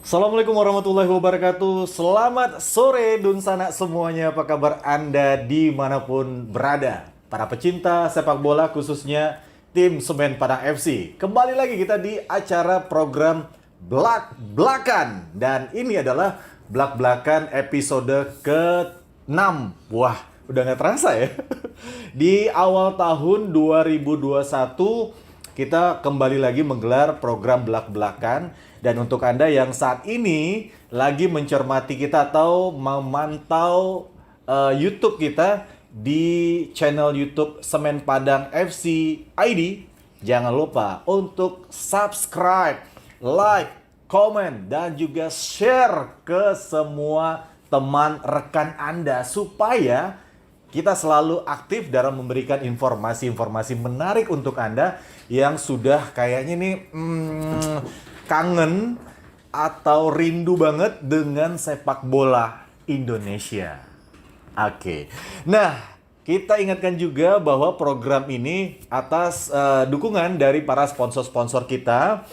Assalamualaikum warahmatullahi wabarakatuh. Selamat sore Dunsana semuanya. Apa kabar Anda dimanapun berada? Para pecinta sepak bola khususnya tim Semen Padang FC. Kembali lagi kita di acara program Blak-Blakan. Dan ini adalah Blak-Blakan episode ke-6. Wah, udah nggak terasa ya. Di awal tahun 2021 kita kembali lagi menggelar program Blak-Blakan. Dan untuk Anda yang saat ini lagi mencermati kita atau memantau YouTube kita di channel YouTube Semen Padang FC ID, jangan lupa untuk subscribe, like, komen, dan juga share ke semua teman rekan Anda supaya kita selalu aktif dalam memberikan informasi-informasi menarik untuk Anda yang sudah kayaknya nih kangen atau rindu banget dengan sepak bola Indonesia. Oke. Nah, kita ingatkan juga bahwa program ini atas dukungan dari para sponsor-sponsor kita.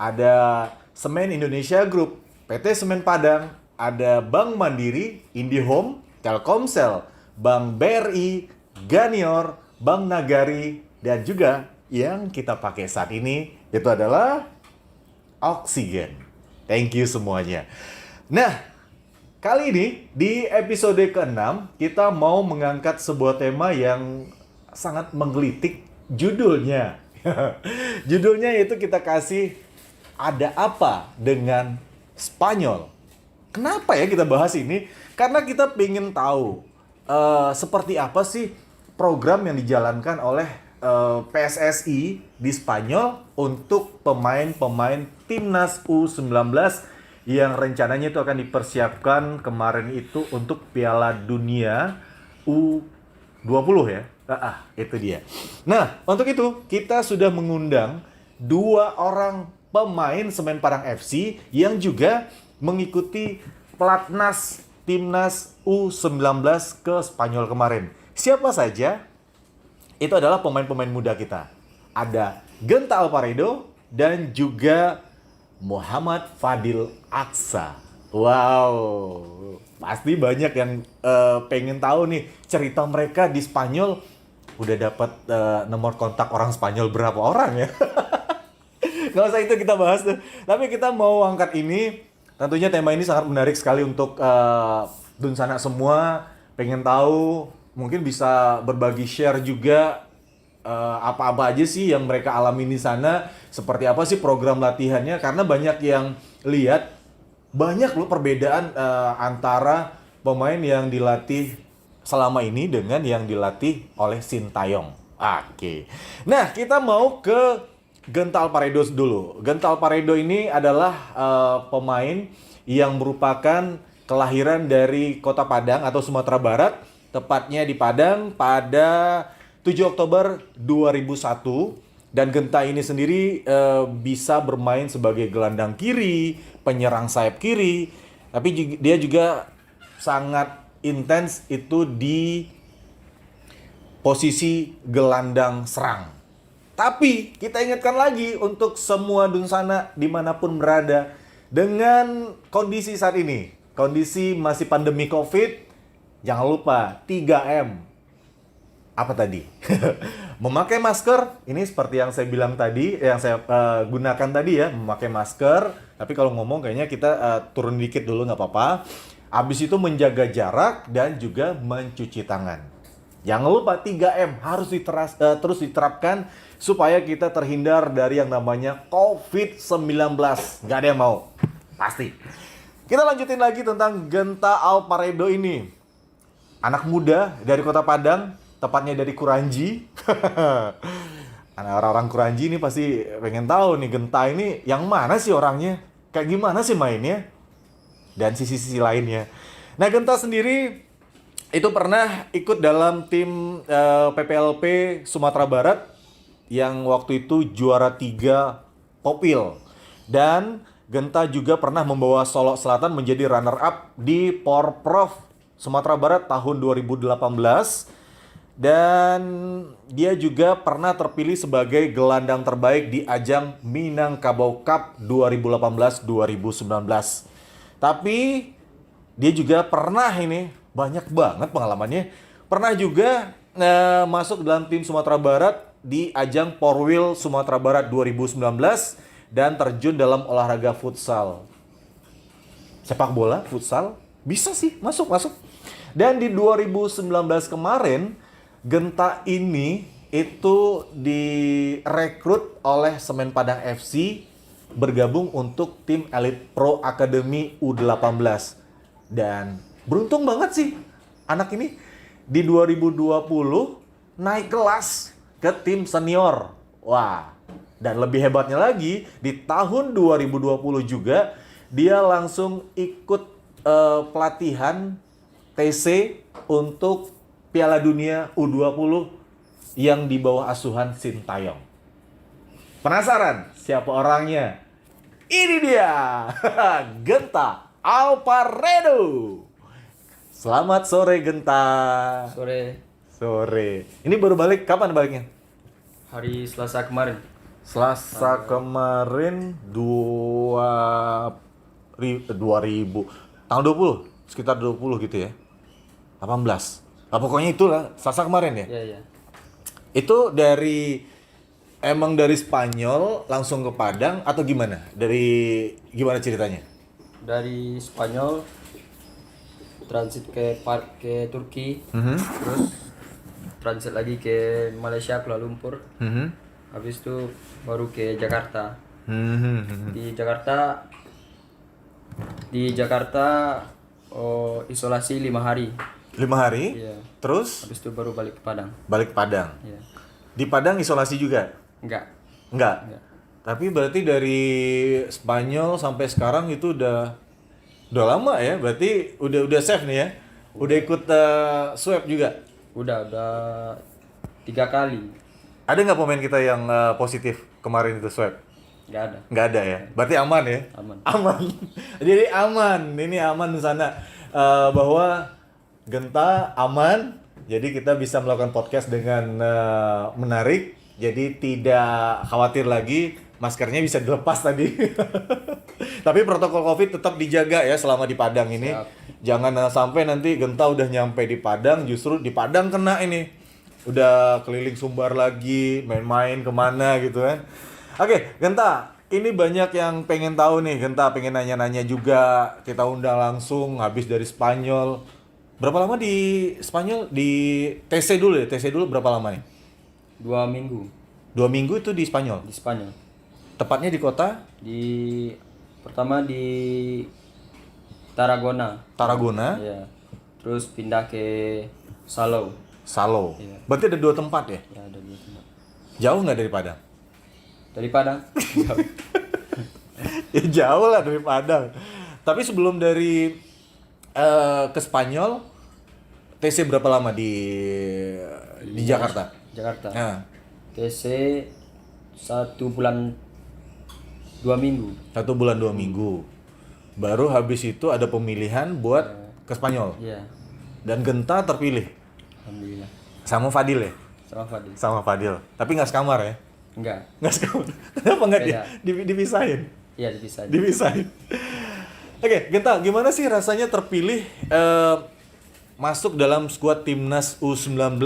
Ada Semen Indonesia Group, PT Semen Padang, ada Bank Mandiri, IndiHome, Telkomsel, Bank BRI, Ganior, Bank Nagari, dan juga yang kita pakai saat ini itu adalah Oksigen. Thank you semuanya. Nah, kali ini di episode ke-6 kita mau mengangkat sebuah tema yang sangat menggelitik. Judulnya judulnya yaitu kita kasih ada apa dengan Spanyol. Kenapa ya kita bahas ini? Karena kita pengen tahu seperti apa sih program yang dijalankan oleh PSSI di Spanyol untuk pemain-pemain Timnas U19 yang rencananya itu akan dipersiapkan kemarin itu untuk Piala Dunia U20 ya. Itu dia. Nah, untuk itu kita sudah mengundang dua orang pemain Semen Padang FC yang juga mengikuti pelatnas Timnas U19 ke Spanyol kemarin. Siapa saja? Itu adalah pemain-pemain muda kita. Ada Genta Alparedo dan juga Muhammad Fadil Aksa. Wow, pasti banyak yang pengen tahu nih cerita mereka di Spanyol. Udah dapat nomor kontak orang Spanyol berapa orang ya? Nggak usah itu kita bahas tuh. Tapi kita mau angkat ini. Tentunya tema ini sangat menarik sekali untuk Dunsana semua. Pengen tahu, mungkin bisa berbagi share juga apa-apa aja sih yang mereka alami di sana, seperti apa sih program latihannya, karena banyak yang lihat banyak loh perbedaan antara pemain yang dilatih selama ini dengan yang dilatih oleh Sintayong. Oke. Nah, kita mau ke Genta Alparedo dulu. Genta Alparedo ini adalah pemain yang merupakan kelahiran dari Kota Padang atau Sumatera Barat, tepatnya di Padang pada 7 Oktober 2001. Dan Genta ini sendiri bisa bermain sebagai gelandang kiri, penyerang sayap kiri, tapi dia juga sangat intens itu di posisi gelandang serang. Tapi kita ingatkan lagi untuk semua Dunsana dimanapun berada, dengan kondisi saat ini, kondisi masih pandemi COVID, jangan lupa 3M. Apa tadi? Memakai masker, ini seperti yang saya bilang tadi, yang saya gunakan tadi ya, memakai masker. Tapi kalau ngomong kayaknya kita turun dikit dulu nggak apa-apa. Habis itu menjaga jarak dan juga mencuci tangan. Jangan lupa 3M harus terus diterapkan supaya kita terhindar dari yang namanya COVID-19. Nggak ada yang mau, pasti. Kita lanjutin lagi tentang Genta Alparedo ini. Anak muda dari Kota Padang, tepatnya dari Kuranji. Orang-orang Kuranji ini pasti pengen tahu nih, Genta ini yang mana sih orangnya? Kayak gimana sih mainnya? Dan sisi-sisi lainnya. Nah, Genta sendiri itu pernah ikut dalam tim PPLP Sumatera Barat yang waktu itu juara 3 Popil. Dan Genta juga pernah membawa Solok Selatan menjadi runner up di Porprov Sumatera Barat tahun 2018. Dan dia juga pernah terpilih sebagai gelandang terbaik di ajang Minangkabau Cup 2018-2019. Tapi dia juga pernah ini, banyak banget pengalamannya. Pernah juga masuk dalam tim Sumatera Barat di ajang Porwil Sumatera Barat 2019 dan terjun dalam olahraga futsal. Sepak bola, futsal, bisa sih masuk. Dan di 2019 kemarin, Genta ini itu direkrut oleh Semen Padang FC bergabung untuk tim Elite Pro Academy U18. Dan beruntung banget sih anak ini di 2020 naik kelas ke tim senior. Wah, dan lebih hebatnya lagi di tahun 2020 juga dia langsung ikut pelatihan TC untuk Piala Dunia U20 yang di bawah asuhan Sintayong. Penasaran siapa orangnya? Ini dia, Genta Alvaredo. Selamat sore Genta. Sore. Ini baru balik, kapan baliknya? Hari Selasa kemarin. Selasa kemarin 2000 tahun 20, sekitar 20 gitu ya. 18. Nah, pokoknya itulah Selasa kemarin ya. Iya. Itu emang dari Spanyol langsung ke Padang atau gimana? Gimana ceritanya? Dari Spanyol transit ke Turki, terus transit lagi ke Malaysia, Kuala Lumpur. Habis itu baru ke Jakarta. Di Jakarta isolasi 5 hari. 5 hari? Iya. Terus? Habis itu baru balik ke Padang. Balik ke Padang? Iya. Di Padang isolasi juga? Enggak. Tapi berarti dari Spanyol sampai sekarang itu udah lama ya? Berarti udah safe nih ya? Udah ikut swab juga? Udah 3 kali. Ada nggak pemain kita yang positif kemarin itu swab? Nggak ada ya? Berarti aman ya? Aman. Jadi aman. Ini aman di sana. Bahwa Genta aman, jadi kita bisa melakukan podcast dengan menarik. Jadi tidak khawatir lagi, maskernya bisa dilepas tadi. Tapi protokol COVID tetap dijaga ya selama di Padang ini. Siap. Jangan sampai nanti Genta udah nyampe di Padang, justru di Padang kena ini. Udah keliling Sumbar lagi, main-main kemana gitu kan. Oke, Genta, ini banyak yang pengen tahu nih. Genta pengen nanya-nanya juga. Kita undang langsung habis dari Spanyol. Berapa lama di Spanyol? Di TC dulu ya? TC dulu berapa lama nih? 2 minggu 2 minggu itu di Spanyol? di Spanyol. Tepatnya di kota? Pertama di Tarragona. Iya. Terus pindah ke Salou. Iya. Berarti ada 2 tempat ya? Ya, ada 2 tempat. Jauh nggak dari Padang? Dari Padang. Ya jauh lah dari Padang. Tapi sebelum dari ke Spanyol, TC berapa lama di Jakarta? Jakarta. Nah, TC 1 bulan 2 minggu. 1 bulan 2 minggu. Baru habis itu ada pemilihan buat ke Spanyol. Iya. Dan Genta terpilih. Alhamdulillah. Sama Fadil ya? Sama Fadil. Tapi nggak sekamar ya? Enggak. Nggak sekamar. Kenapa nggak Beda. dipisahin? Iya, dipisahin. Dipisahin. Oke, Genta, gimana sih rasanya terpilih masuk dalam skuad timnas U19?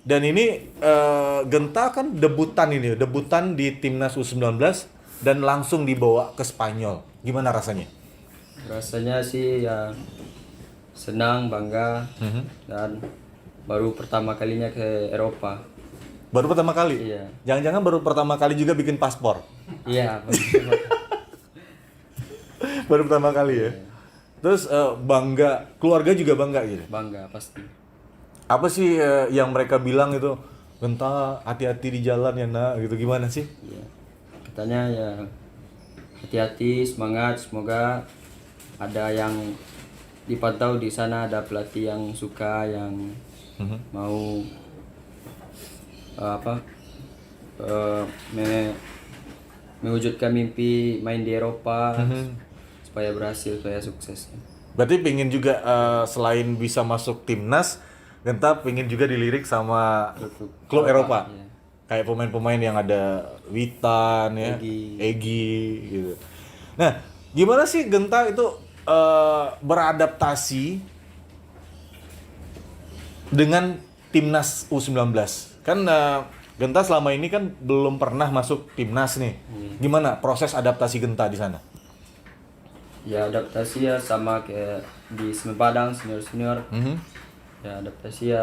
Dan ini Genta kan debutan di timnas U19 dan langsung dibawa ke Spanyol. Gimana rasanya? Rasanya sih ya senang, bangga, dan baru pertama kalinya ke Eropa. Baru pertama kali? Iya. Jangan-jangan baru pertama kali juga bikin paspor? Iya. Baru pertama kali ya? Terus bangga, keluarga juga bangga gitu? Bangga pasti. Apa sih yang mereka bilang itu? Genta, hati-hati di jalan ya nak, gitu gimana sih? Iya. Katanya ya hati-hati, semangat, semoga ada yang dipantau di sana, ada pelatih yang suka, yang mau mewujudkan mimpi main di Eropa supaya berhasil, supaya sukses. Berarti pengen juga selain bisa masuk timnas, Genta pengen juga dilirik sama klub Eropa. Iya. Kayak pemain-pemain yang ada Witan ya, Egy gitu. Nah, gimana sih Genta itu beradaptasi dengan timnas U19? Kan Genta selama ini kan belum pernah masuk timnas nih. Gimana proses adaptasi Genta di sana? Ya adaptasi ya sama kayak di Semen Padang senior. Ya adaptasi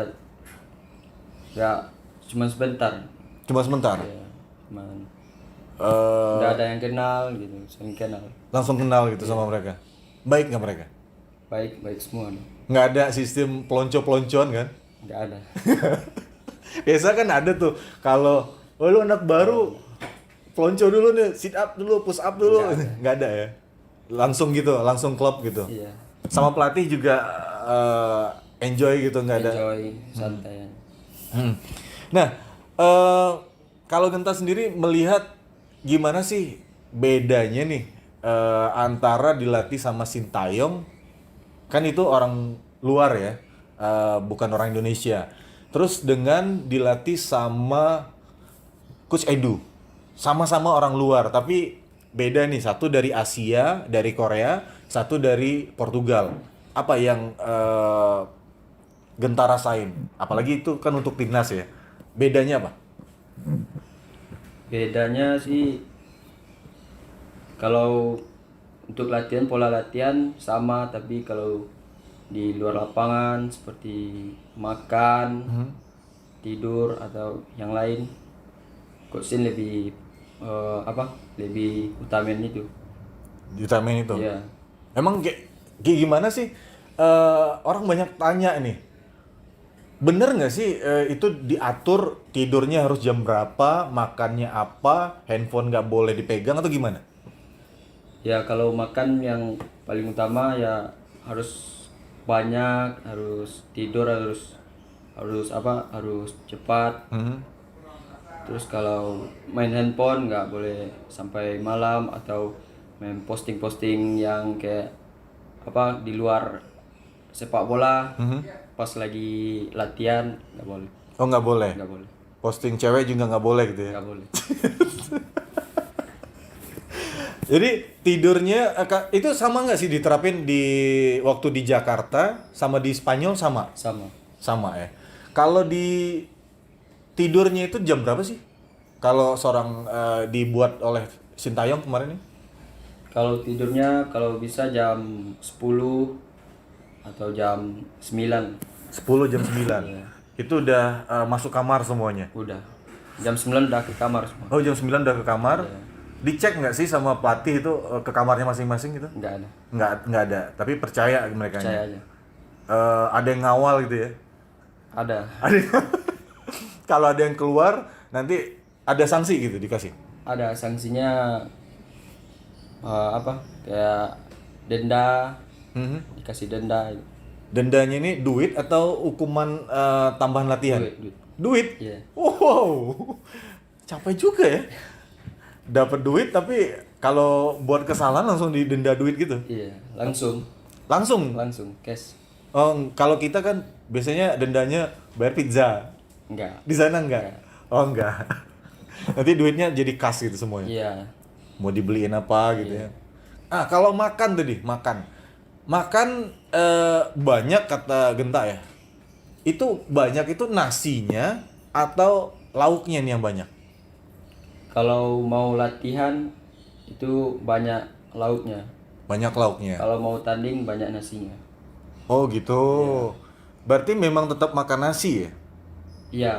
ya cuma sebentar. Cuma sebentar. Ya, cuman Eh, nggak ada yang kenal gitu, saling kenal. langsung kenal gitu sama mereka. Baik nggak mereka? Baik semua nih. Nggak ada sistem pelonco-peloncoan kan? Nggak ada. Biasa kan ada tuh kalau lu anak baru pelonco dulu nih, sit up dulu, push up dulu. Nggak ada ya. Langsung gitu, langsung klub gitu. Iya. Sama pelatih juga enjoy gitu, nggak ada. Enjoy, santai. Nah, kalau Genta sendiri melihat gimana sih bedanya nih antara dilatih sama Sintayong, kan itu orang luar ya, bukan orang Indonesia. Terus dengan dilatih sama Coach Edu, sama-sama orang luar, tapi beda nih, satu dari Asia, dari Korea, satu dari Portugal. Apa yang Genta rasain? Apalagi itu kan untuk timnas ya. Bedanya apa? Bedanya sih kalau untuk latihan, pola latihan sama, tapi kalau di luar lapangan seperti makan, tidur atau yang lain, Coach Sin lebih lebih utamain itu. Utamain itu. Iya. Emang kayak gimana sih? Orang banyak tanya nih. Bener nggak sih itu diatur tidurnya harus jam berapa, makannya apa, handphone nggak boleh dipegang atau gimana? Ya kalau makan yang paling utama ya harus banyak, harus tidur, harus cepat. Terus kalau main handphone nggak boleh sampai malam, atau main posting-posting yang kayak di luar sepak bola pas lagi latihan nggak boleh. Oh nggak boleh. Nggak boleh. Posting cewek juga nggak boleh gitu ya? Nggak boleh. Jadi tidurnya itu sama nggak sih diterapin di waktu di Jakarta sama di Spanyol sama? Sama. Sama ya. Kalau di tidurnya itu jam berapa sih? Kalau seorang dibuat oleh Sintayong kemarin nih? Kalau tidurnya kalau bisa jam 10 atau jam 9. 10 jam 9. Itu udah masuk kamar semuanya. Udah. Jam 9 udah ke kamar semua. Oh, jam 9 udah ke kamar. Dicek nggak sih sama pelatih itu ke kamarnya masing-masing gitu? Nggak ada. Nggak ada. Tapi percaya mereka. Percaya aja. Ada yang ngawal gitu ya? Ada. Kalau ada yang keluar nanti ada sanksi gitu dikasih. Ada sanksinya, kayak denda, dikasih denda. Dendanya ini duit atau hukuman tambahan latihan? Duit. Duit? Iya. Wow, capek juga ya. Dapat duit tapi kalau buat kesalahan langsung didenda duit gitu? Iya, langsung Langsung? cash. Oh, kalau kita kan biasanya dendanya bayar pizza. Enggak. Di sana enggak? Oh enggak. Nanti duitnya jadi kas gitu semuanya? Iya. Mau dibeliin apa gitu ya. Kalau makan tadi, makan banyak kata Genta ya. Itu banyak itu nasinya atau lauknya nih yang banyak? Kalau mau latihan itu banyak lauknya. Banyak lauknya. Kalau mau tanding banyak nasinya. Oh gitu. Berarti memang tetap makan nasi ya? Iya.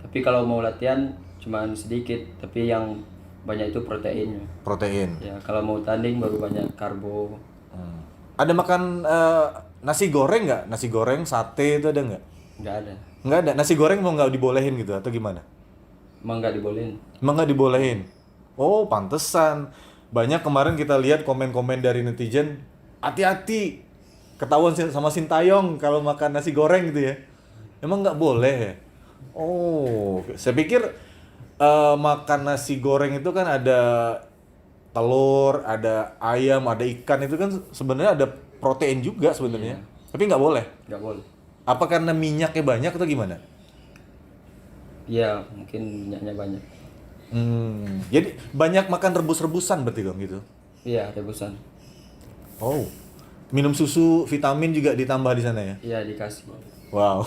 Tapi kalau mau latihan cuman sedikit, tapi yang banyak itu proteinnya. Protein. Ya, kalau mau tanding baru banyak karbo. Ada makan nasi goreng nggak? Nasi goreng, sate itu ada nggak? Nggak ada. Nggak ada. Nasi goreng mau nggak dibolehin gitu atau gimana? Emang nggak dibolehin. Emang nggak dibolehin? Oh, pantesan. Banyak kemarin kita lihat komen-komen dari netizen, hati-hati ketahuan sama Sintayong kalau makan nasi goreng gitu ya. Emang nggak boleh ya? Oh, saya pikir makan nasi goreng itu kan ada telur, ada ayam, ada ikan, itu kan sebenarnya ada protein juga sebenarnya. Tapi nggak boleh. Nggak boleh. Apa karena minyaknya banyak atau gimana? Iya, mungkin minyaknya banyak. Jadi banyak makan rebus-rebusan berarti dong gitu. Iya, rebusan. Oh. Minum susu, vitamin juga ditambah di sana ya? Iya, dikasih. Wow.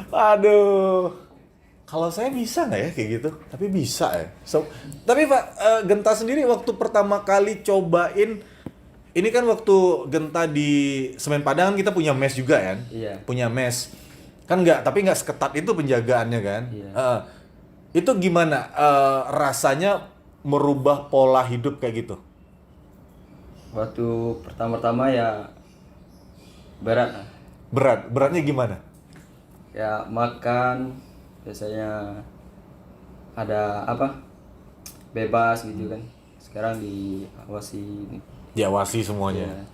Aduh. Kalau saya bisa nggak ya kayak gitu? Tapi bisa ya. Tapi Pak, Genta sendiri waktu pertama kali cobain, ini kan waktu Genta di Semen Padang kan kita punya mes juga kan? Iya. Punya mes. Kan tapi nggak seketat itu penjagaannya kan? Iya. Itu gimana rasanya merubah pola hidup kayak gitu? Waktu pertama-tama ya berat lah. Beratnya gimana? Ya makan biasanya ada apa? Bebas gitu kan. Sekarang diawasi. Diawasi semuanya. Ya,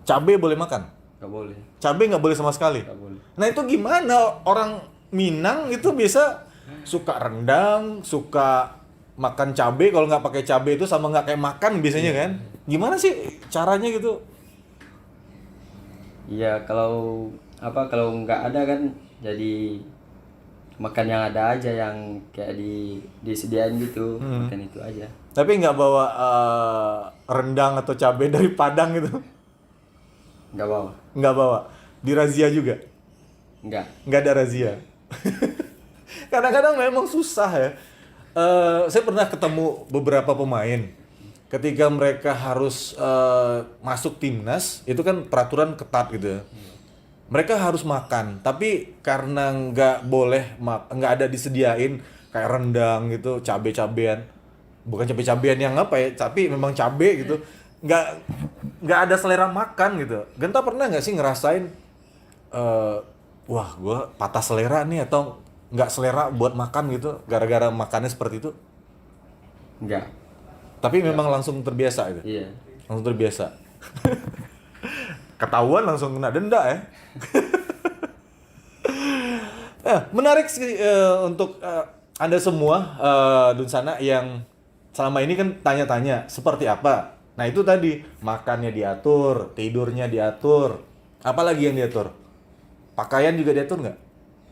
Cabe boleh makan? nggak boleh. Cabe nggak boleh sama sekali? Nggak boleh. Nah itu gimana? Orang Minang itu biasa suka rendang, suka makan cabe. Kalau nggak pakai cabe itu sama nggak kayak makan biasanya kan? Gimana sih caranya gitu? Iya, kalau nggak ada kan jadi makan yang ada aja yang kayak disediain gitu, makan itu aja. Tapi nggak bawa rendang atau cabe dari Padang gitu? Nggak bawa. Nggak bawa. Dirazia juga? Nggak ada razia. Kadang-kadang memang susah ya. Saya pernah ketemu beberapa pemain. Ketika mereka harus masuk timnas, itu kan peraturan ketat gitu ya. Mereka harus makan, tapi karena nggak boleh, nggak ada disediain kayak rendang gitu, cabe-cabean. Bukan cabe-cabean yang apa ya, tapi memang cabe gitu. Nggak ada selera makan gitu. Genta pernah nggak sih ngerasain, wah gue patah selera nih atau nggak selera buat makan gitu, gara-gara makannya seperti itu? Nggak. Tapi memang langsung terbiasa gitu? Iya. Langsung terbiasa. Ketahuan langsung kena denda ya. Menarik sih untuk Anda semua Dunsana yang selama ini kan tanya-tanya seperti apa. Nah itu tadi makannya diatur, tidurnya diatur, apalagi yang diatur? Pakaian juga diatur nggak?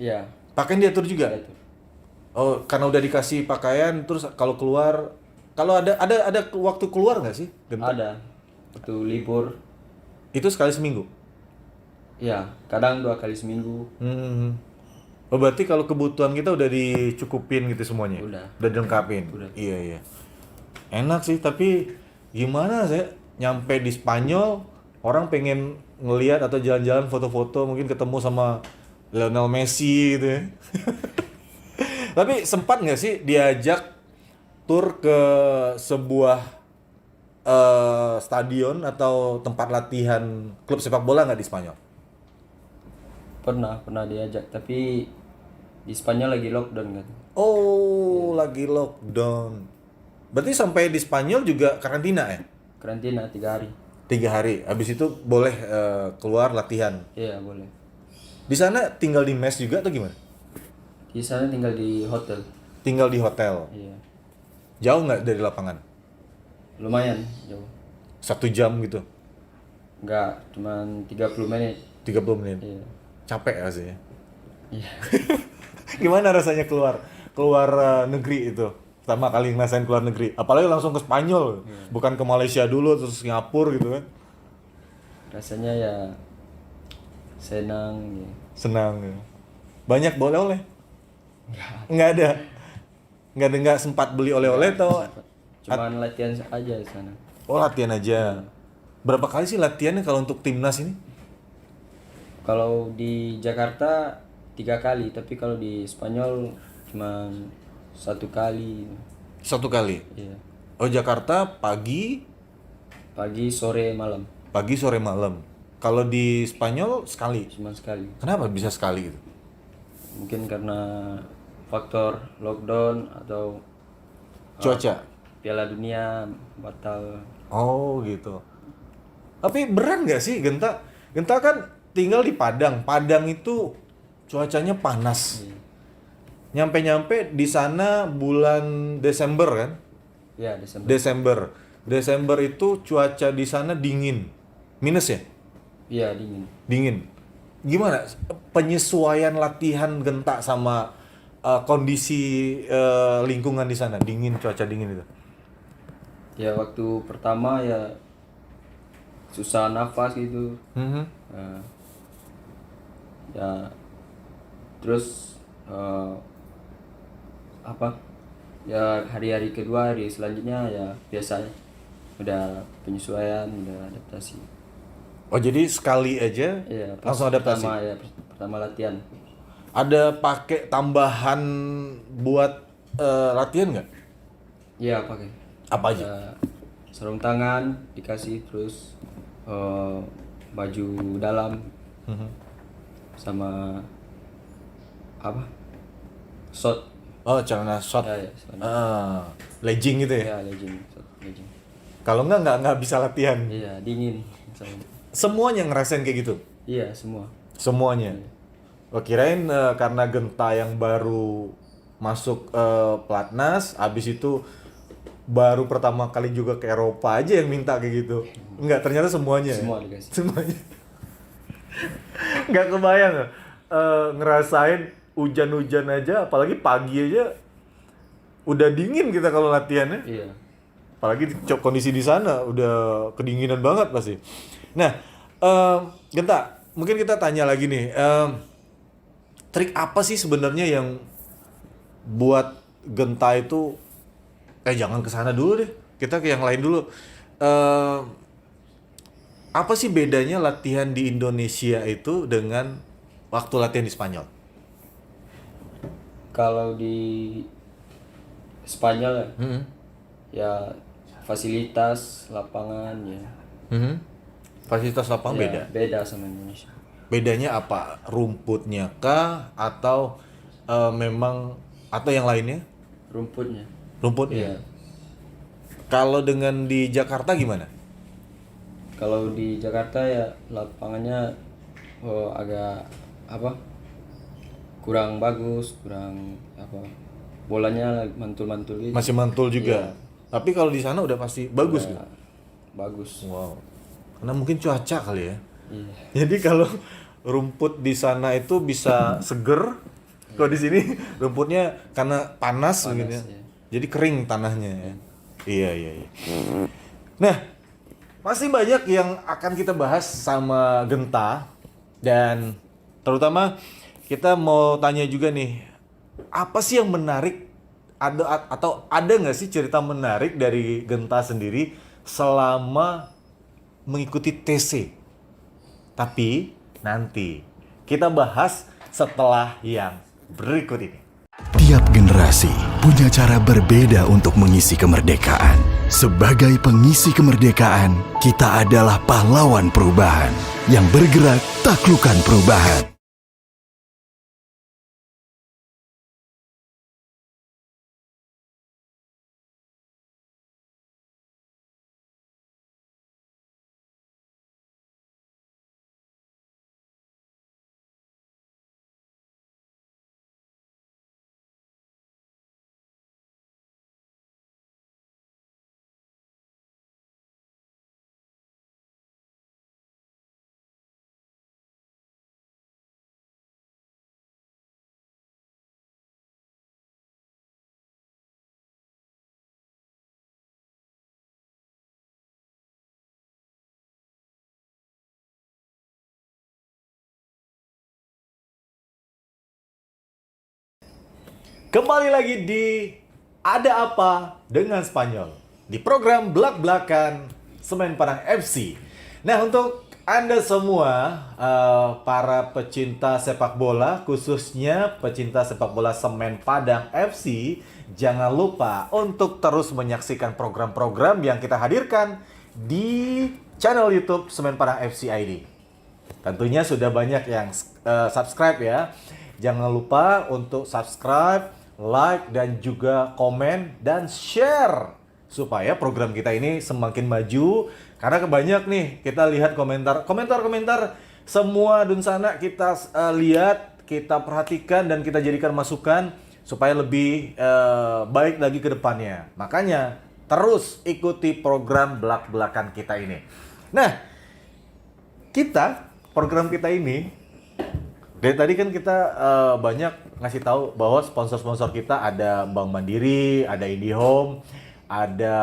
Iya. Pakaian diatur juga? Itu. Oh karena udah dikasih pakaian terus kalau keluar, kalau ada waktu keluar nggak sih? Genta? Ada. Waktu libur. Itu sekali seminggu? Iya, kadang 2 kali seminggu. Oh berarti kalau kebutuhan kita udah dicukupin gitu semuanya? Udah. Udah dilengkapin? Udah. Iya. Enak sih, tapi gimana saya nyampe di Spanyol, orang pengen ngelihat atau jalan-jalan foto-foto, mungkin ketemu sama Lionel Messi gitu ya. Tapi sempat nggak sih diajak tur ke sebuah stadion atau tempat latihan klub sepak bola nggak di Spanyol? Pernah diajak, tapi di Spanyol lagi lockdown kan. Oh, lagi lockdown. Berarti sampai di Spanyol juga karantina ya? Karantina 3 hari. 3 hari. Habis itu boleh keluar latihan. Iya, boleh. Di sana tinggal di mes juga atau gimana? Di sana tinggal di hotel. Tinggal di hotel. Iya. Jauh nggak dari lapangan? Lumayan jauh. 1 jam gitu? Enggak, cuman 30 menit. 30 menit? Iya. Capek rasanya. Iya. Gimana rasanya keluar negeri itu? Pertama kali ngerasain keluar negeri. Apalagi langsung ke Spanyol. Bukan ke Malaysia dulu, terus Singapura gitu kan. Rasanya ya senang ya. Senang ya. Banyak oleh-oleh? Nggak ada? Nggak sempat beli oleh-oleh atau? Cuman latihan aja di sana. Oh latihan aja. Berapa kali sih latihannya kalau untuk timnas ini? Kalau di Jakarta 3 kali, tapi kalau di Spanyol cuma 1 kali. 1 kali? Iya. Oh Jakarta pagi Sore, malam. Pagi, sore, malam. Kalau di Spanyol sekali? Cuma sekali. Kenapa bisa sekali gitu? Mungkin karena faktor lockdown atau Cuaca? Piala Dunia batal. Oh gitu. Tapi berat nggak sih Genta? Genta kan tinggal di Padang. Padang itu cuacanya panas. Nyampe-nyampe di sana bulan Desember kan? Ya, Desember. Desember itu cuaca di sana dingin. Minus ya? Iya, dingin. Dingin. Gimana penyesuaian latihan Genta sama kondisi lingkungan di sana, dingin, cuaca dingin itu? Ya waktu pertama ya susah nafas gitu. Mhm. Eh, ya terus apa? Ya hari-hari kedua, hari selanjutnya ya biasanya udah penyesuaian, udah adaptasi. Oh, jadi sekali aja Iya, pas langsung adaptasi. pertama latihan. Ada pakai tambahan buat latihan nggak? Iya, pakai. Apa aja? Ya, sarung tangan dikasih, terus baju dalam Mhm. sama apa? Short. Oh, celana short. Ya, ya, short. Legging gitu ya? Ya, legging, short, legging. Kalau nggak bisa latihan. Iya, dingin. Semuanya ngerasain kayak gitu? Iya, semua. Semuanya? Oh, kirain karena Genta yang baru masuk pelatnas, abis itu baru pertama kali juga ke Eropa aja yang minta kayak gitu. Enggak, ternyata semuanya. Semua Ya? dikasih. Semuanya. Nggak kebayang ngerasain hujan-hujan aja, apalagi pagi aja udah dingin kita kalau latihannya. Iya. Apalagi kondisi di sana udah kedinginan banget pasti. Nah, Genta, mungkin kita tanya lagi nih, trik apa sih sebenarnya yang buat Genta itu, jangan ke sana dulu deh, kita ke yang lain dulu. Apa sih bedanya latihan di Indonesia itu dengan waktu latihan di Spanyol? Kalau di Spanyol Mhm. ya fasilitas lapangan ya. Mhm. Fasilitas lapangan Ya, beda. beda sama Indonesia. Bedanya apa? Rumputnya kah atau memang atau yang lainnya? Rumputnya. Rumputnya. Iya. Kalau dengan di Jakarta gimana? Kalau di Jakarta ya lapangannya agak apa? Kurang bagus, kurang apa? Bolanya mantul-mantul gitu. Masih mantul Iya. juga. Tapi kalau di sana udah pasti bagus gitu. Ya, bagus. Wow. Karena mungkin cuaca kali ya. Iya. Jadi kalau rumput di sana itu bisa seger, kalau di sini rumputnya karena panas Panas, gitu ya. ya. Jadi kering tanahnya ya. Iya, iya, iya. Nah, masih banyak yang akan kita bahas sama Genta, dan terutama kita mau tanya juga nih, apa sih yang menarik, atau ada nggak sih cerita menarik dari Genta sendiri selama mengikuti TC? Tapi nanti kita bahas setelah yang berikut ini. Tiap generasi punya cara berbeda untuk mengisi kemerdekaan. Sebagai pengisi kemerdekaan, kita adalah pahlawan perubahan yang bergerak taklukkan perubahan. Kembali lagi di Ada Apa dengan Spanyol di program Blak-Blakan Semen Padang FC. Nah, untuk Anda semua para pecinta sepak bola, khususnya pecinta sepak bola Semen Padang FC, jangan lupa untuk terus menyaksikan program-program yang kita hadirkan di channel YouTube Semen Padang FC ID. Tentunya sudah banyak yang subscribe ya. Jangan lupa untuk subscribe, like, dan juga komen dan share supaya program kita ini semakin maju. Karena kebanyak nih kita lihat komentar semua Dunsana kita lihat, kita perhatikan, dan kita jadikan masukan supaya lebih baik lagi ke depannya. Makanya terus ikuti program Blak-Blakan kita ini. Nah, program kita ini, dari tadi kan kita banyak ngasih tahu bahwa sponsor-sponsor kita ada Bank Mandiri, ada IndiHome, ada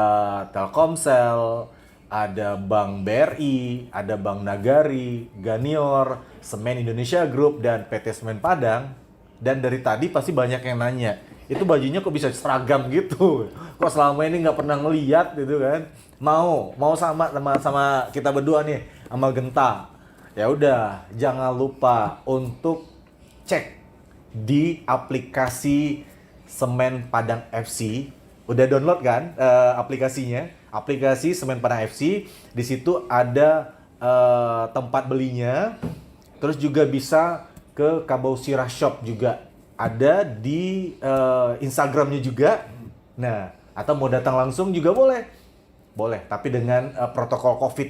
Telkomsel, ada Bank BRI, ada Bank Nagari, Ganior, Semen Indonesia Group, dan PT Semen Padang. Dan dari tadi pasti banyak yang nanya, itu bajunya kok bisa seragam gitu? Kok selama ini nggak pernah ngeliat gitu kan? Mau sama kita berdua nih, sama Genta. Ya udah, jangan lupa untuk cek di aplikasi Semen Padang FC. Udah download kan aplikasinya? Aplikasi Semen Padang FC. Di situ ada tempat belinya. Terus juga bisa ke Kabau Sirah Shop juga. Ada di Instagramnya juga. Nah, atau mau datang langsung juga boleh. Boleh, tapi dengan protokol COVID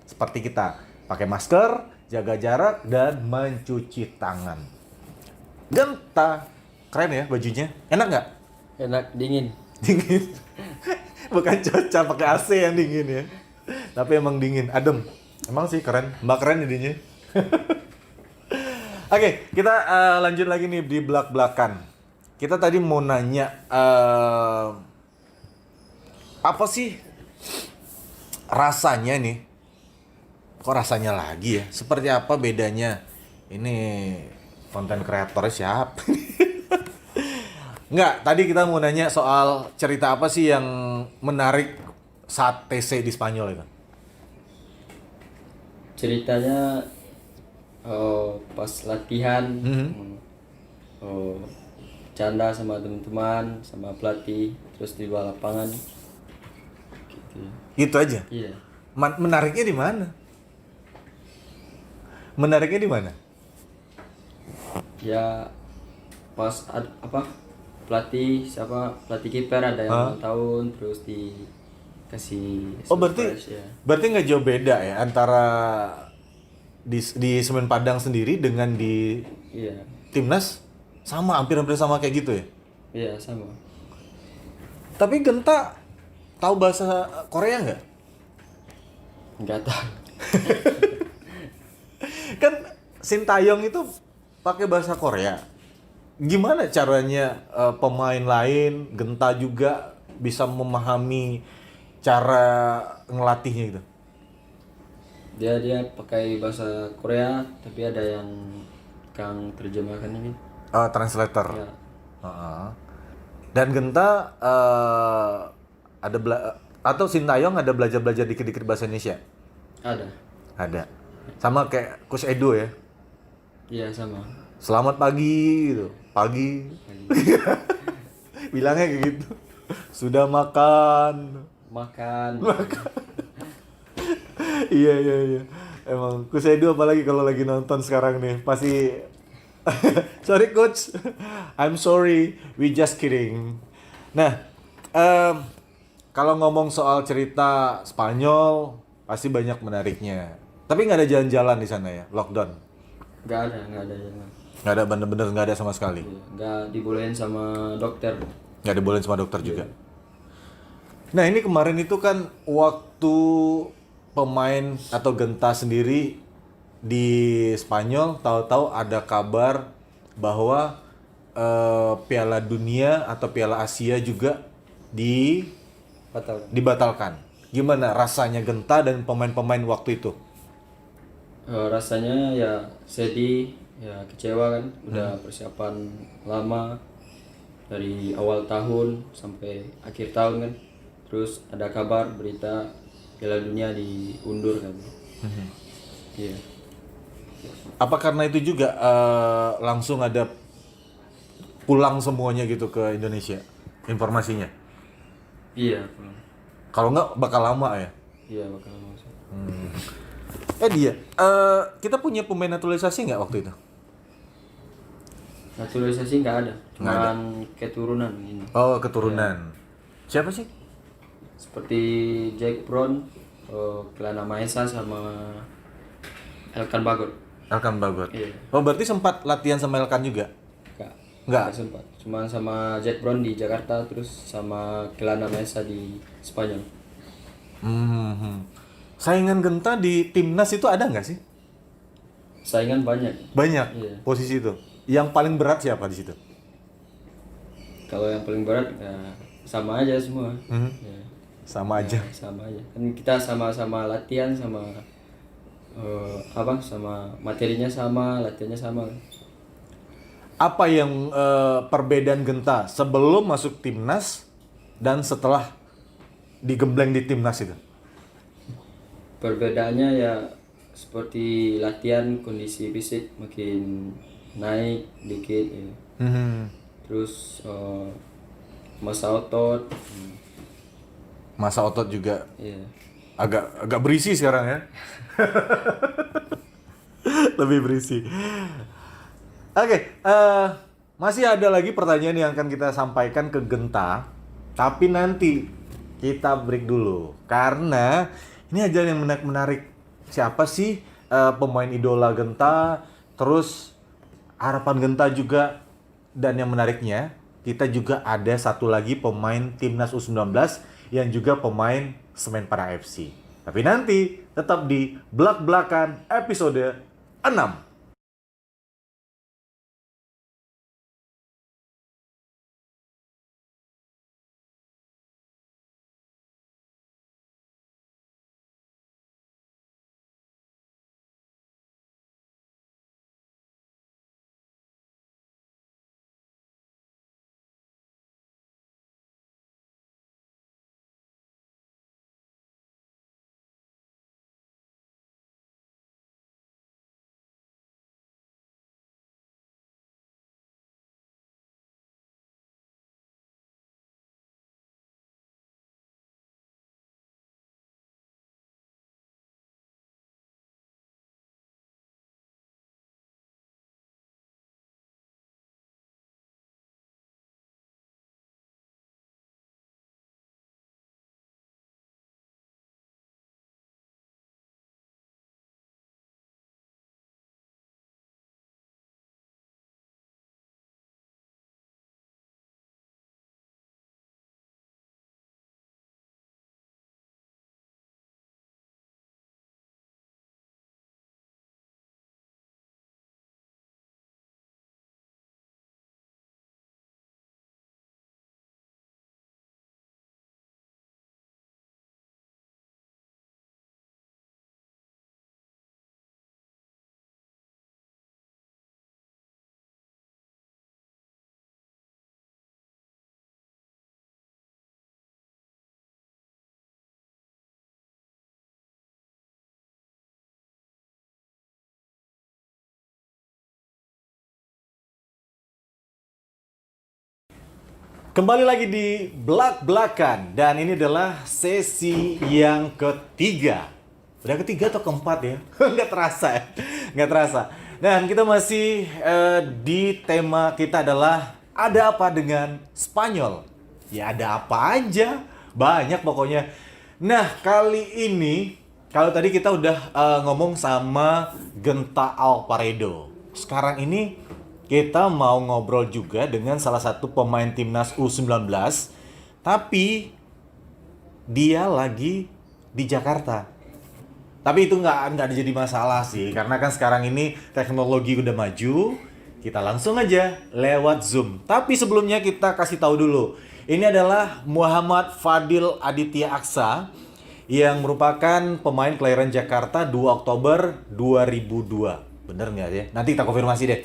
seperti kita. Pakai masker, jaga jarak, dan mencuci tangan. Genta. Keren ya bajunya. Enak nggak? Enak, dingin. Dingin. Bukan cuaca pakai AC yang dingin ya. Tapi emang dingin, adem. Emang sih keren. Mbak keren jadinya. Oke, kita lanjut lagi nih di belak-belakan. Kita tadi mau nanya apa sih rasanya nih? Kok rasanya lagi ya? Seperti apa bedanya? Ini konten kreatornya siapa? Enggak, tadi kita mau nanya soal cerita apa sih yang menarik saat TC di Spanyol itu? Ceritanya pas latihan, canda sama teman-teman, sama pelatih, terus di luar lapangan. Gitu. Gitu aja. Iya. Menariknya di mana? Menariknya di mana? Ya pas pelatih kiper ada yang ulang tahun, terus dikasih Oh, berarti surprise, ya. berarti nggak jauh beda ya antara di Semen Padang sendiri dengan di Iya. Timnas sama, hampir-hampir sama kayak gitu ya. Iya, sama. Tapi Genta tahu bahasa Korea nggak? Nggak tahu. Kan Sintayong itu pakai bahasa Korea. Gimana caranya pemain lain, Genta juga bisa memahami cara ngelatihnya gitu? Dia pakai bahasa Korea, tapi ada yang kang terjemahkan ini. Translator. Ya. Dan Genta atau Sintayong ada belajar dikit-dikit bahasa Indonesia? Ada. Ada. Sama kayak Coach Edo ya. Iya, sama. Selamat pagi gitu. Pagi. Bilangnya kayak gitu. Sudah makan. Makan. Iya. Emang Coach Edo apalagi kalau lagi nonton sekarang nih pasti sorry coach, I'm sorry, we just kidding. Nah, kalau ngomong soal cerita Spanyol pasti banyak menariknya. Tapi nggak ada jalan-jalan di sana ya, lockdown. Nggak ada jangan. Nggak ada, bener-bener nggak ada sama sekali. Nggak dibolehin sama dokter. Nggak dibolehin sama dokter juga. Nah ini kemarin itu kan waktu pemain atau Genta sendiri di Spanyol, tahu-tahu ada kabar bahwa Piala Dunia atau Piala Asia juga Batal. dibatalkan. Gimana rasanya Genta dan pemain-pemain waktu itu? Rasanya ya sedih, ya kecewa kan. Udah persiapan lama dari awal tahun sampai akhir tahun kan. Terus ada kabar berita Piala Dunia diundur kan. Iya. Apa karena itu juga langsung ada pulang semuanya gitu ke Indonesia informasinya? Iya. Kalau nggak bakal lama ya? Iya, bakal masuk. Kita punya pemain naturalisasi nggak waktu itu? Naturalisasi nggak ada, Nggak ada. cuman keturunan ini. Oh, keturunan. Siapa sih? Seperti Jack Brown, Kelana Maesa sama Elkan Bagot. Elkan Bagot. Iya. Oh, berarti sempat latihan sama Elkan juga? Nggak? Sempat. Cuma sama Jack Brown di Jakarta, terus sama Kelana Maesa di Spanyol. Saingan Genta di timnas itu ada nggak sih? saingan banyak. Banyak Iya. posisi itu. Yang paling berat siapa di situ? Kalau yang paling berat ya sama aja semua. Ya, Sama aja. sama aja. Kan kita sama-sama latihan sama sama materinya sama, latihannya sama. Apa yang perbedaan Genta sebelum masuk timnas dan setelah digembleng di timnas itu? Perbedaannya ya seperti latihan kondisi fisik makin naik dikit ya. Terus masa otot Masa otot juga ya. agak berisi sekarang ya. Lebih berisi. Oke, masih ada lagi pertanyaan yang akan kita sampaikan ke Genta, tapi nanti kita break dulu karena ini aja yang menarik. Siapa sih pemain idola Genta? Terus harapan Genta juga, dan yang menariknya kita juga ada satu lagi pemain timnas U19 yang juga pemain Semen Padang FC. Tapi nanti tetap di Blak-Blakan episode 6. Kembali lagi di Blak-Blakan dan ini adalah sesi yang ketiga. Udah ketiga atau keempat ya? Nggak terasa ya? Nggak terasa. Dan kita masih di tema kita adalah ada apa dengan Spanyol? Ya ada apa aja, banyak pokoknya. Nah kali ini, kalau tadi kita udah ngomong sama Genta Alparedo. Sekarang ini kita mau ngobrol juga dengan salah satu pemain timnas U19, tapi dia lagi di Jakarta. Tapi itu nggak jadi masalah sih, karena kan sekarang ini teknologi udah maju, kita langsung aja lewat Zoom. Tapi sebelumnya kita kasih tahu dulu, ini adalah Muhammad Fadil Aditya Aksa yang merupakan pemain kelahiran Jakarta 2 Oktober 2002. Bener nggak ya? Nanti kita konfirmasi deh.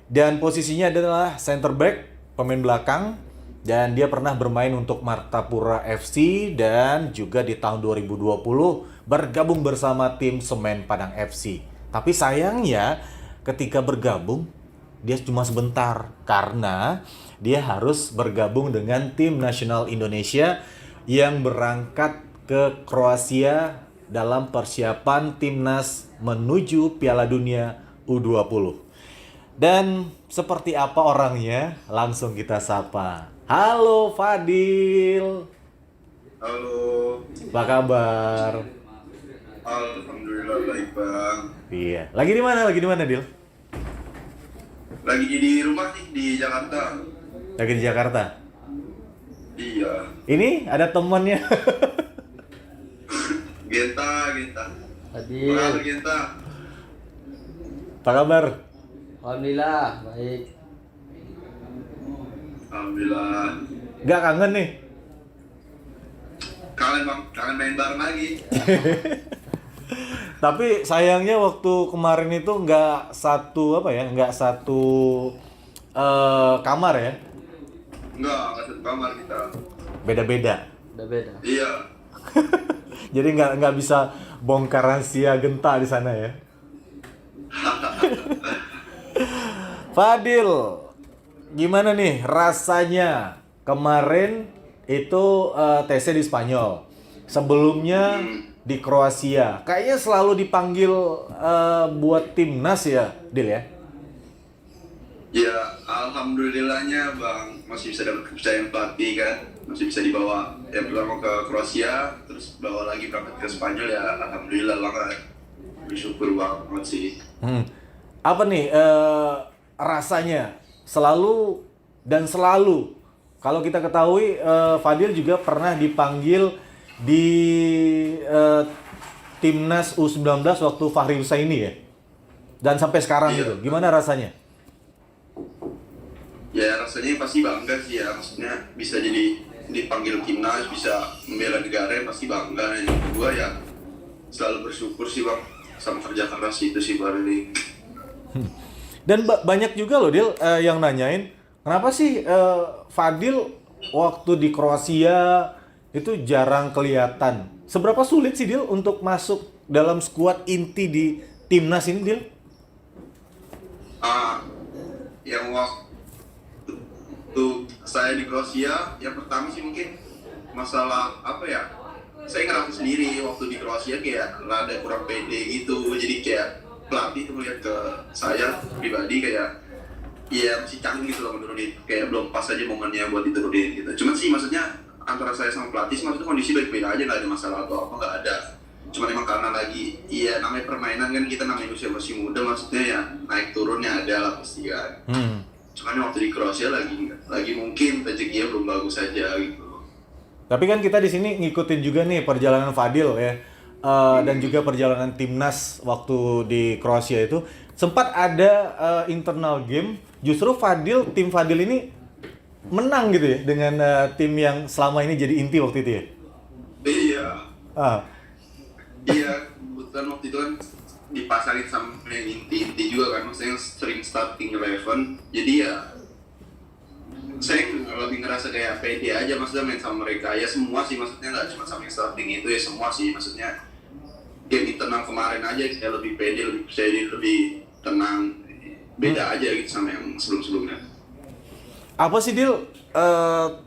Dan posisinya adalah center back, pemain belakang, dan dia pernah bermain untuk Martapura FC dan juga di tahun 2020 bergabung bersama tim Semen Padang FC. Tapi sayangnya ketika bergabung dia cuma sebentar karena dia harus bergabung dengan tim nasional Indonesia yang berangkat ke Kroasia dalam persiapan timnas menuju Piala Dunia U20. Dan seperti apa orangnya? Langsung kita sapa. Halo Fadil. Halo. Apa kabar? Alhamdulillah baik bang. Iya. Lagi di mana? Dil? Lagi di rumah nih di Jakarta. Lagi di Jakarta. Iya. Ini ada temannya. Genta. Tadi Halo Genta. Apa kabar? Alhamdulillah baik. Alhamdulillah. Nggak kangen nih? Kangen bang, kangen main bareng lagi. Tapi sayangnya waktu kemarin itu nggak satu kamar ya, Enggak satu kamar kita. beda-beda. Udah beda. Iya. Jadi nggak bisa bongkar rahasia Genta di sana ya. Fadil, gimana nih rasanya kemarin itu TC di Spanyol, sebelumnya di Kroasia, kayaknya selalu dipanggil buat timnas ya, Dil ya? Ya, alhamdulillahnya bang masih bisa dapat kepercayaan pelatih kan, masih bisa dibawa yang pertama ke Kroasia, terus bawa lagi berangkat ke Spanyol ya, alhamdulillah banget, bersyukur banget sih. Apa nih rasanya selalu kalau kita ketahui Fadil juga pernah dipanggil di timnas U19 waktu Fahri Husaini ya, dan sampai sekarang Iya. gitu, gimana rasanya? Ya rasanya pasti bangga sih ya, maksudnya bisa jadi dipanggil timnas, bisa membela negara ya pasti bangga. Yang kedua ya selalu bersyukur sih bang, sama kerja keras itu sih baru nih. Dan banyak juga loh Dil yang nanyain, kenapa sih Fadil waktu di Kroasia itu jarang kelihatan? Seberapa sulit sih Dil untuk masuk dalam skuad inti di timnas ini Dil? Yang waktu saya di Kroasia, yang pertama sih mungkin masalah apa ya? Saya ngerasa sendiri waktu di Kroasia kayak rada kurang pede gitu, jadi kayak pelatih tuh melihat ke saya pribadi kayak ya masih canggung gitu loh menurunin, kayak belum pas aja momennya buat diturunin gitu. Cuman sih maksudnya antara saya sama pelatih maksudnya kondisi baik-baik aja, nggak ada masalah atau apa, nggak ada. Cuman emang karena lagi iya namanya permainan kan, kita namanya usia masih muda, maksudnya ya naik turunnya ada lah pasti kan. Cuman waktu di Kroasia lagi mungkin rezekinya belum bagus aja gitu. Tapi kan kita di sini ngikutin juga nih perjalanan Fadil ya, dan juga perjalanan timnas waktu di Kroasia itu sempat ada internal game. Justru tim Fadil ini menang gitu ya dengan tim yang selama ini jadi inti waktu itu ya. Iya. Ah. Iya, kebetulan waktu itu kan dipasarin sama yang inti-inti juga kan, maksudnya sering starting 11. Jadi ya saya lebih ngerasa kayak pede aja maksudnya main sama mereka. Ya semua sih, maksudnya nggak cuma sama yang starting itu ya, semua sih maksudnya. Game internal kemarin aja saya lebih pede, lebih percaya diri, lebih tenang. Beda aja gitu sama yang sebelum-sebelumnya. Apa sih Dil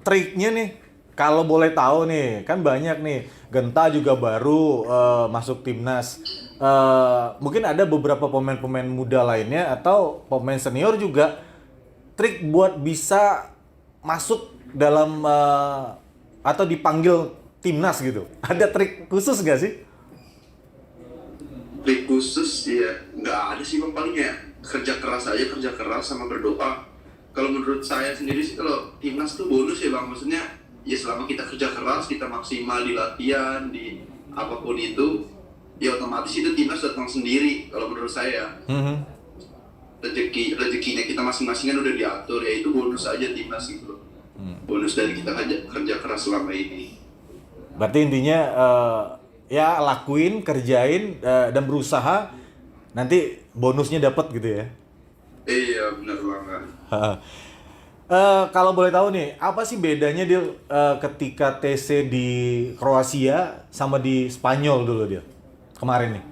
triknya nih? Kalau boleh tahu nih, kan banyak nih. Genta juga baru masuk timnas. Mungkin ada beberapa pemain-pemain muda lainnya atau pemain senior juga trik buat bisa masuk dalam atau dipanggil timnas gitu. Ada trik khusus nggak sih? Trik khusus ya nggak ada sih bang, paling ya kerja keras aja, kerja keras sama berdoa. Kalau menurut saya sendiri sih kalau timnas tuh bonus ya bang, maksudnya ya selama kita kerja keras, kita maksimal di latihan, di apapun itu, ya otomatis itu timnas datang sendiri kalau menurut saya. Rezekinya kita masing-masing kan udah diatur, ya itu bonus aja timnas gitu. Bonus dari kita kerja keras selama ini. Berarti intinya ya lakuin, kerjain dan berusaha, nanti bonusnya dapat gitu ya. Iya benar banget. Kalau boleh tahu nih, apa sih bedanya Dil ketika TC di Kroasia sama di Spanyol dulu Dil kemarin nih?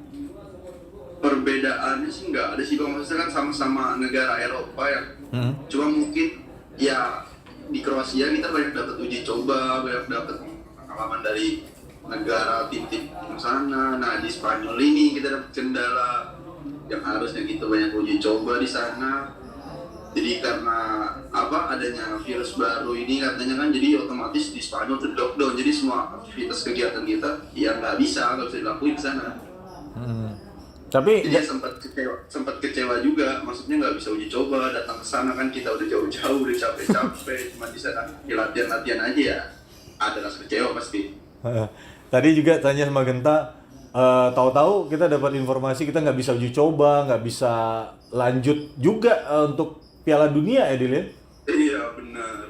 Perbedaannya sih nggak ada sih bang, maksudnya kan sama-sama negara Eropa ya. Cuma mungkin ya di Kroasia kita banyak dapat uji coba, banyak dapat pengalaman dari negara tim-tim sana. Nah di Spanyol ini kita dapat kendala yang harusnya kita banyak uji coba di sana. Jadi karena adanya virus baru ini katanya kan, jadi otomatis di Spanyol tuh lockdown, jadi semua aktivitas kegiatan kita ya nggak bisa dilakuin di sana. Tapi jadi sempat kecewa juga, maksudnya nggak bisa uji coba, datang ke sana kan kita udah jauh-jauh, udah capek-capek, cuma di sana di latihan aja ya ada rasa kecewa pasti. Tadi juga tanya sama Genta, tahu-tahu kita dapat informasi kita nggak bisa uji coba, nggak bisa lanjut juga untuk Piala Dunia ya, Dil ya? Iya, benar.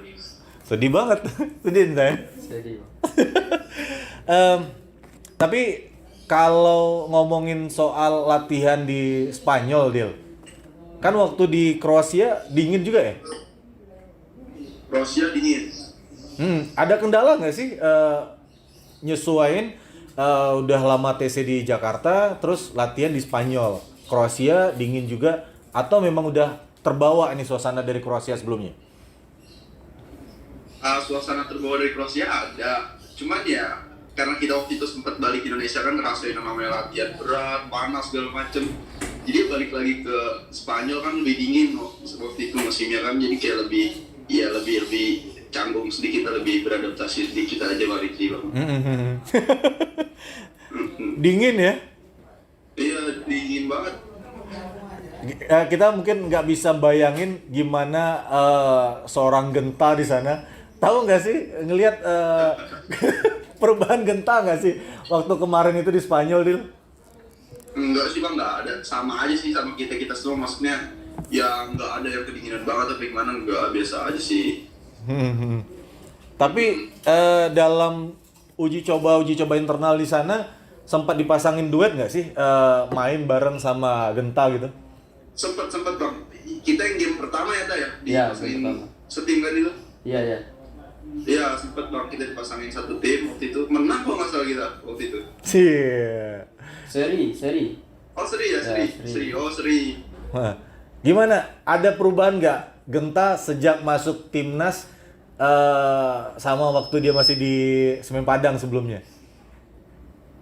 Sedih banget, sedih saya. Sedih. Tapi kalau ngomongin soal latihan di Spanyol, Dil, kan waktu di Kroasia dingin juga ya? Kroasia dingin. Ada kendala nggak sih nyesuain udah lama TC di Jakarta, terus latihan di Spanyol, Kroasia dingin juga, atau memang udah terbawa ini suasana dari Kroasia sebelumnya? Suasana terbawa dari Kroasia ada, cuman ya karena kita waktu itu sempat balik ke Indonesia kan ngerasain namanya latihan berat, panas segala macem. Jadi balik lagi ke Spanyol kan lebih dingin waktu itu musimnya kan, jadi kayak lebih canggung sedikit, lebih beradaptasi sedikit aja balik sih bang. Dingin ya? Iya, dingin banget. Kita mungkin nggak bisa bayangin gimana seorang Genta di sana. Tahu nggak sih ngelihat perubahan Genta nggak sih waktu kemarin itu di Spanyol, Dil? Enggak sih bang, nggak ada, sama aja sih sama kita semua, maksudnya ya nggak ada yang kedinginan banget tapi gimana, nggak, biasa aja sih. Tapi dalam uji coba internal di sana sempat dipasangin duet nggak sih main bareng sama Genta gitu? Sempet bang, kita yang game pertama ya ya Iya, dipasangin game pertama. setim kan itu. Iya. Iya, sempet bang, kita dipasangin satu tim waktu itu, menang kok nggak salah kita waktu itu. Seri. Oh seri ya, Ya, seri. Oh seri. Wah, gimana? Ada perubahan nggak Genta sejak masuk timnas sama waktu dia masih di Semen Padang sebelumnya?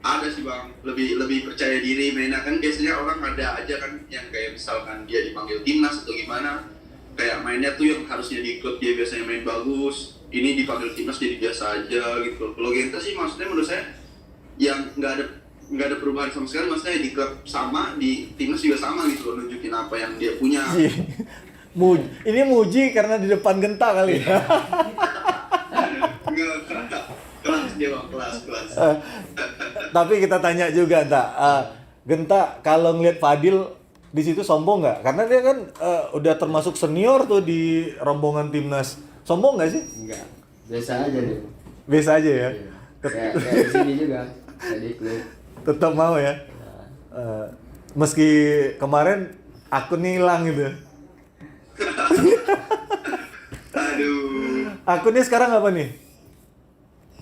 Ada sih bang, lebih percaya diri mainnya kan, biasanya orang ada aja kan yang kayak misalkan dia dipanggil timnas atau gimana, kayak mainnya tuh yang harusnya di klub dia biasanya main bagus, ini dipanggil timnas jadi biasa aja gitu. Kalau Genta sih maksudnya menurut saya yang nggak ada perubahan sama sekali, maksudnya di klub sama, di timnas juga sama gitu loh, nunjukin apa yang dia punya. Ini muji karena di depan Genta kali ya. Kelas dia bang, kelas. Tapi kita tanya juga, Genta kalau ngelihat Fadil di situ sombong nggak? Karena dia kan udah termasuk senior tuh di rombongan timnas. Sombong nggak sih? Enggak. Biasa aja deh. Biasa aja ya. Kayak di sini juga. Kayak di klub. Tetap mau ya. Meski kemarin akunnya hilang gitu. Aduh. Akunnya sekarang apa nih?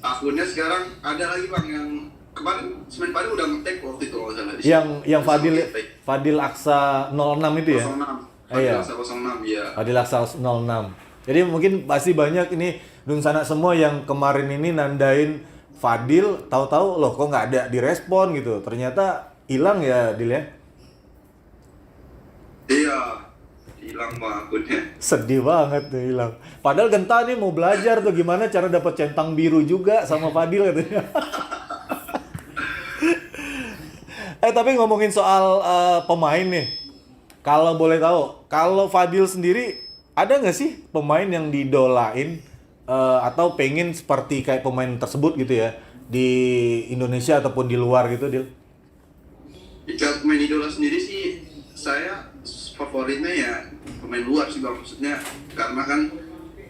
Akunnya sekarang ada lagi bang yang kemarin Semen Padang udah nge-tag waktu itu kalau salah di Yang Fadil Aksa 06 itu ya? 06. Iya. Aksa 06 ya. Fadil Aksa 06. Jadi mungkin pasti banyak ini Dunsana semua yang kemarin ini nandain Fadil, tahu-tahu loh kok nggak ada direspon gitu. Ternyata hilang ya, Dil ya? Iya, hilang bang akunnya. Sedih banget tuh hilang. Padahal Genta nih mau belajar tuh gimana cara dapat centang biru juga sama Fadil katanya. Tapi ngomongin soal pemain nih. Kalau boleh tahu, kalau Fadil sendiri ada nggak sih pemain yang didolain atau pengen seperti kayak pemain tersebut gitu ya di Indonesia ataupun di luar gitu, Dil? Jika pemain idola sendiri sih, saya favoritnya ya pemain luar sih bang, maksudnya karena kan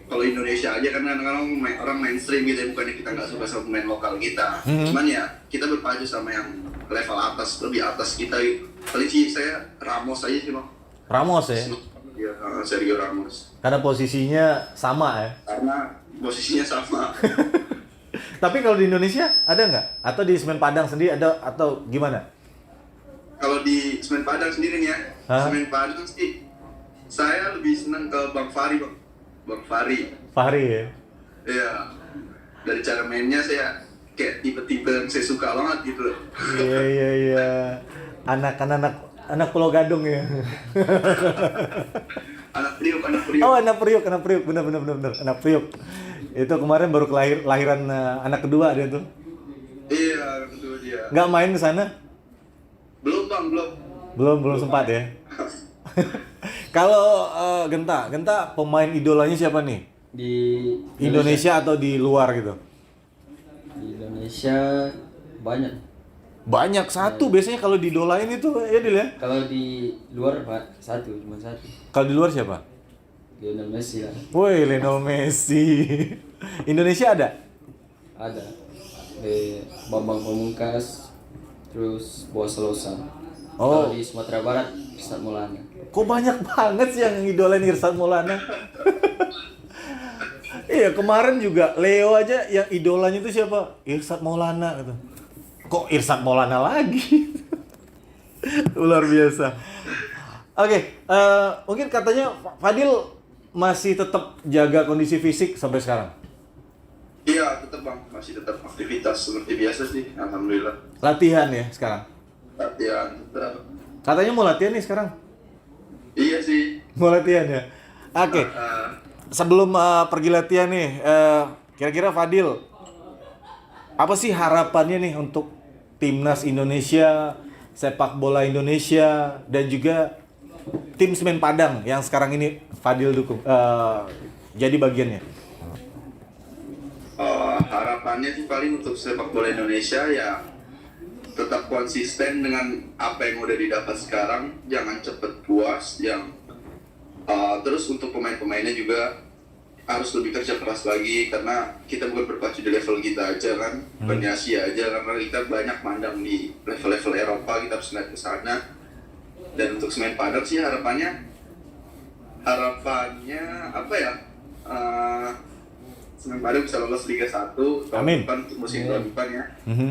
kalau Indonesia aja kan kadang-kadang orang mainstream gitu ya, bukannya kita nggak suka sama pemain lokal kita, cuman ya kita berpacu sama yang level atas, lebih atas kita gitu. Paling sih saya Ramos aja sih bang. Ramos ya? Ya, Sergio Ramos. Karena posisinya sama ya? Karena posisinya sama. Tapi kalau di Indonesia ada nggak? Atau di Semen Padang sendiri ada atau gimana? Kalau di Semen Padang sendiri nih ya, Semen Padang sih saya lebih senang ke Bang Fahri bang. Bang Fahri. Fahri ya? Iya. Dari cara mainnya saya kayak tipe-tipe yang saya suka banget gitu loh. Iya. Anak Pulau Gadung ya. Anak Priuk. Oh, anak Priuk, benar. Anak Priuk. Itu kemarin baru lahiran anak kedua dia tuh. Iya, itu dia. Nggak main ke sana? Belum bang, Belum sempat ya. Kalau Genta pemain idolanya siapa nih? Di Indonesia atau di luar gitu? Di Indonesia banyak. Banyak satu biasanya kalau didolain itu ya Dil ya. Kalau di luar Pak, cuma satu. Kalau di luar siapa? Lionel Messi lah. Woi, Lionel Messi. Indonesia ada? Ada. Bambang Pamungkas, terus Boas Losa. Oh. Kalau di Sumatera Barat, Irsad Maulana. Kok banyak banget sih yang ngidolain Irsad Maulana? Iya, kemarin juga Leo aja yang idolanya itu siapa? Irsad Maulana gitu. Kok Irsad Maulana lagi? Luar biasa. Oke, mungkin katanya Fadil masih tetap jaga kondisi fisik sampai sekarang. Iya, tetap Bang, masih tetap aktivitas seperti biasa sih, alhamdulillah. Latihan ya sekarang. Latihan tetap. Katanya mau latihan nih sekarang. Iya sih. Mau latihan ya. Oke. Sebelum pergi latihan nih, kira-kira Fadil, apa sih harapannya nih untuk timnas Indonesia, sepak bola Indonesia, dan juga tim Semen Padang yang sekarang ini Fadil dukung, jadi bagiannya? Harapannya sih paling untuk sepak bola Indonesia ya tetap konsisten dengan apa yang udah didapat sekarang, jangan cepet puas, terus untuk pemain-pemainnya juga harus lebih kerja keras lagi karena kita bukan berpacu di level kita aja kan, bukan di Asia aja, karena kita banyak mandang di level-level Eropa, kita harus naik ke sana. Dan untuk Semen Padang sih harapannya apa ya? Semen Padang bisa lolos Liga 1 tahun Amin. depan untuk musim tahun depan ya. Mhm.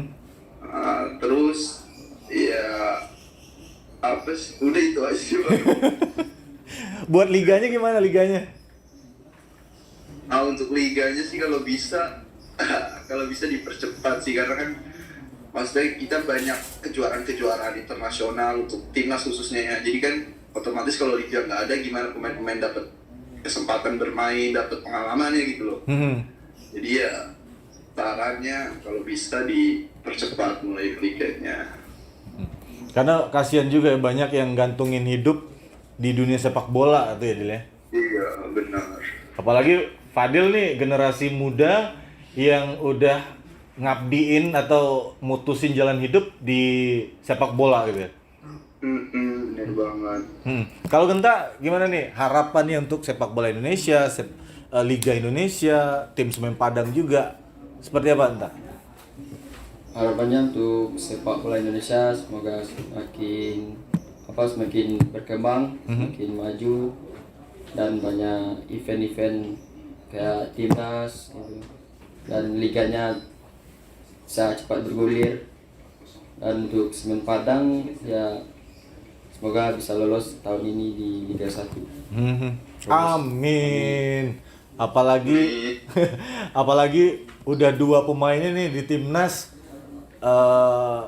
Terus ya apa sih? Udah itu aja sih Bang. Buat liganya gimana liganya? Untuk liganya sih kalau bisa kalau bisa dipercepat sih, karena kan maksudnya kita banyak kejuaraan-kejuaraan internasional untuk timnas khususnya ya. Jadi kan otomatis kalau liga nggak ada, gimana pemain-pemain dapat kesempatan bermain, dapat pengalamannya gitu loh. Jadi ya sarannya kalau bisa dipercepat mulai liganya. Karena kasihan juga ya, banyak yang gantungin hidup di dunia sepak bola tuh ya Dil ya. Iya benar. Apalagi Fadil nih generasi muda yang udah ngabdiin atau mutusin jalan hidup di sepak bola gitu ya. Benar banget. Kalau Genta gimana nih harapannya untuk sepak bola Indonesia, Liga Indonesia, tim Semen Padang juga seperti apa Genta? Harapannya untuk sepak bola Indonesia semoga semakin berkembang, semakin maju, dan banyak event-event kayak timnas gitu. Dan liganya bisa cepat bergulir. Dan untuk Semen Padang ya semoga bisa lolos tahun ini di Liga 1. Amin. Apalagi udah 2 pemainnya nih di timnas,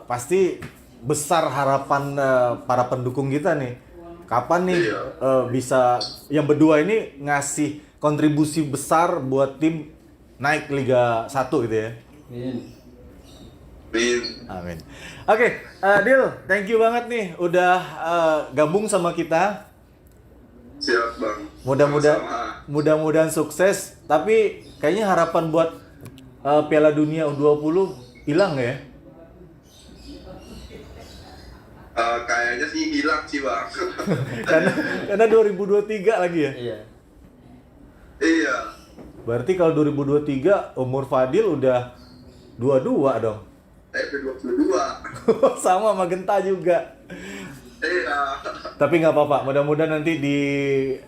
pasti besar harapan para pendukung kita nih. Kapan nih bisa yang berdua ini ngasih kontribusi besar buat tim naik Liga 1 gitu ya. Amin. Oke, Dil, thank you banget nih udah gabung sama kita. Siap Bang. Mudah-mudahan sukses. Tapi kayaknya harapan buat Piala Dunia U20 hilang ya? Kayaknya sih hilang sih Bang. karena 2023 lagi ya. Iya. Berarti kalau 2023 umur Fadil udah 22 dong. Udah 22. Sama sama Genta juga. Iya. Tapi nggak apa-apa, mudah-mudahan nanti di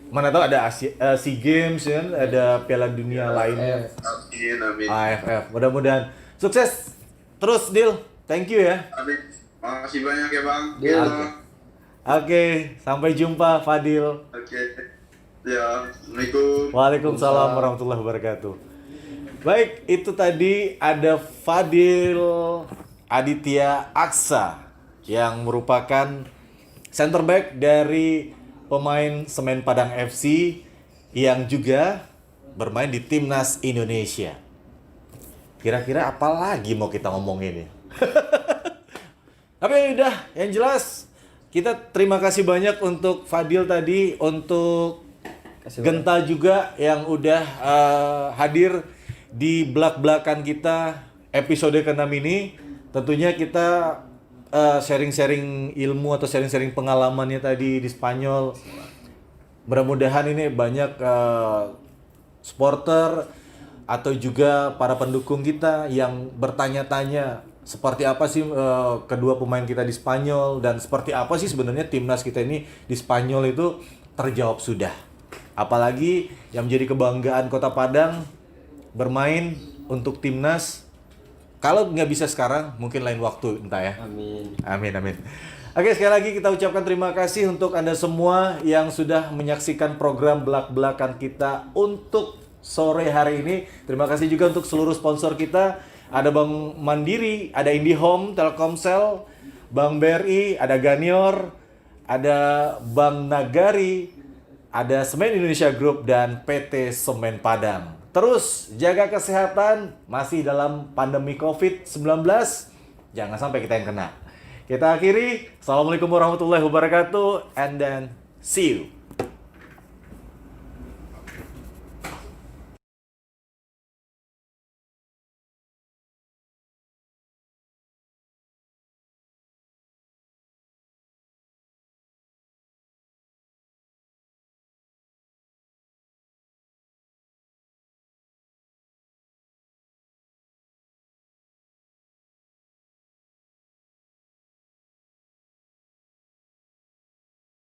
mana tahu ada SEA Games ya, ada Piala Dunia lainnya. Amin. AFF. Mudah-mudahan sukses terus, Dil. Thank you ya. Amin. Makasih banyak ya Bang. Oke, sampai jumpa Fadil. Oke. Ya, Assalamualaikum. Waalaikumsalam warahmatullahi wabarakatuh. Baik, itu tadi ada Fadil Aditya Aksa yang merupakan center back dari pemain Semen Padang FC yang juga bermain di Timnas Indonesia. Kira-kira apa lagi mau kita ngomongin ya? Tapi udah, yang jelas kita terima kasih banyak untuk Fadil tadi, untuk Genta juga yang udah hadir di belak-belakan kita episode ke-6 ini. Tentunya kita sharing-sharing ilmu atau sharing-sharing pengalamannya tadi di Spanyol. Mudah-mudahan ini banyak supporter atau juga para pendukung kita yang bertanya-tanya seperti apa sih kedua pemain kita di Spanyol dan seperti apa sih sebenarnya timnas kita ini di Spanyol itu terjawab sudah. Apalagi yang menjadi kebanggaan Kota Padang bermain untuk timnas. Kalau nggak bisa sekarang, mungkin lain waktu entah ya. Amin. Amin, amin. Oke, sekali lagi kita ucapkan terima kasih untuk Anda semua yang sudah menyaksikan program Belak-Belakan kita untuk sore hari ini. Terima kasih juga untuk seluruh sponsor kita. Ada Bank Mandiri, ada IndiHome, Telkomsel, Bank BRI, ada Ganior, ada Bank Nagari, ada Semen Indonesia Group, dan PT Semen Padang. Terus jaga kesehatan, masih dalam pandemi COVID-19, jangan sampai kita yang kena. Kita akhiri, Assalamualaikum warahmatullahi wabarakatuh, and then see you.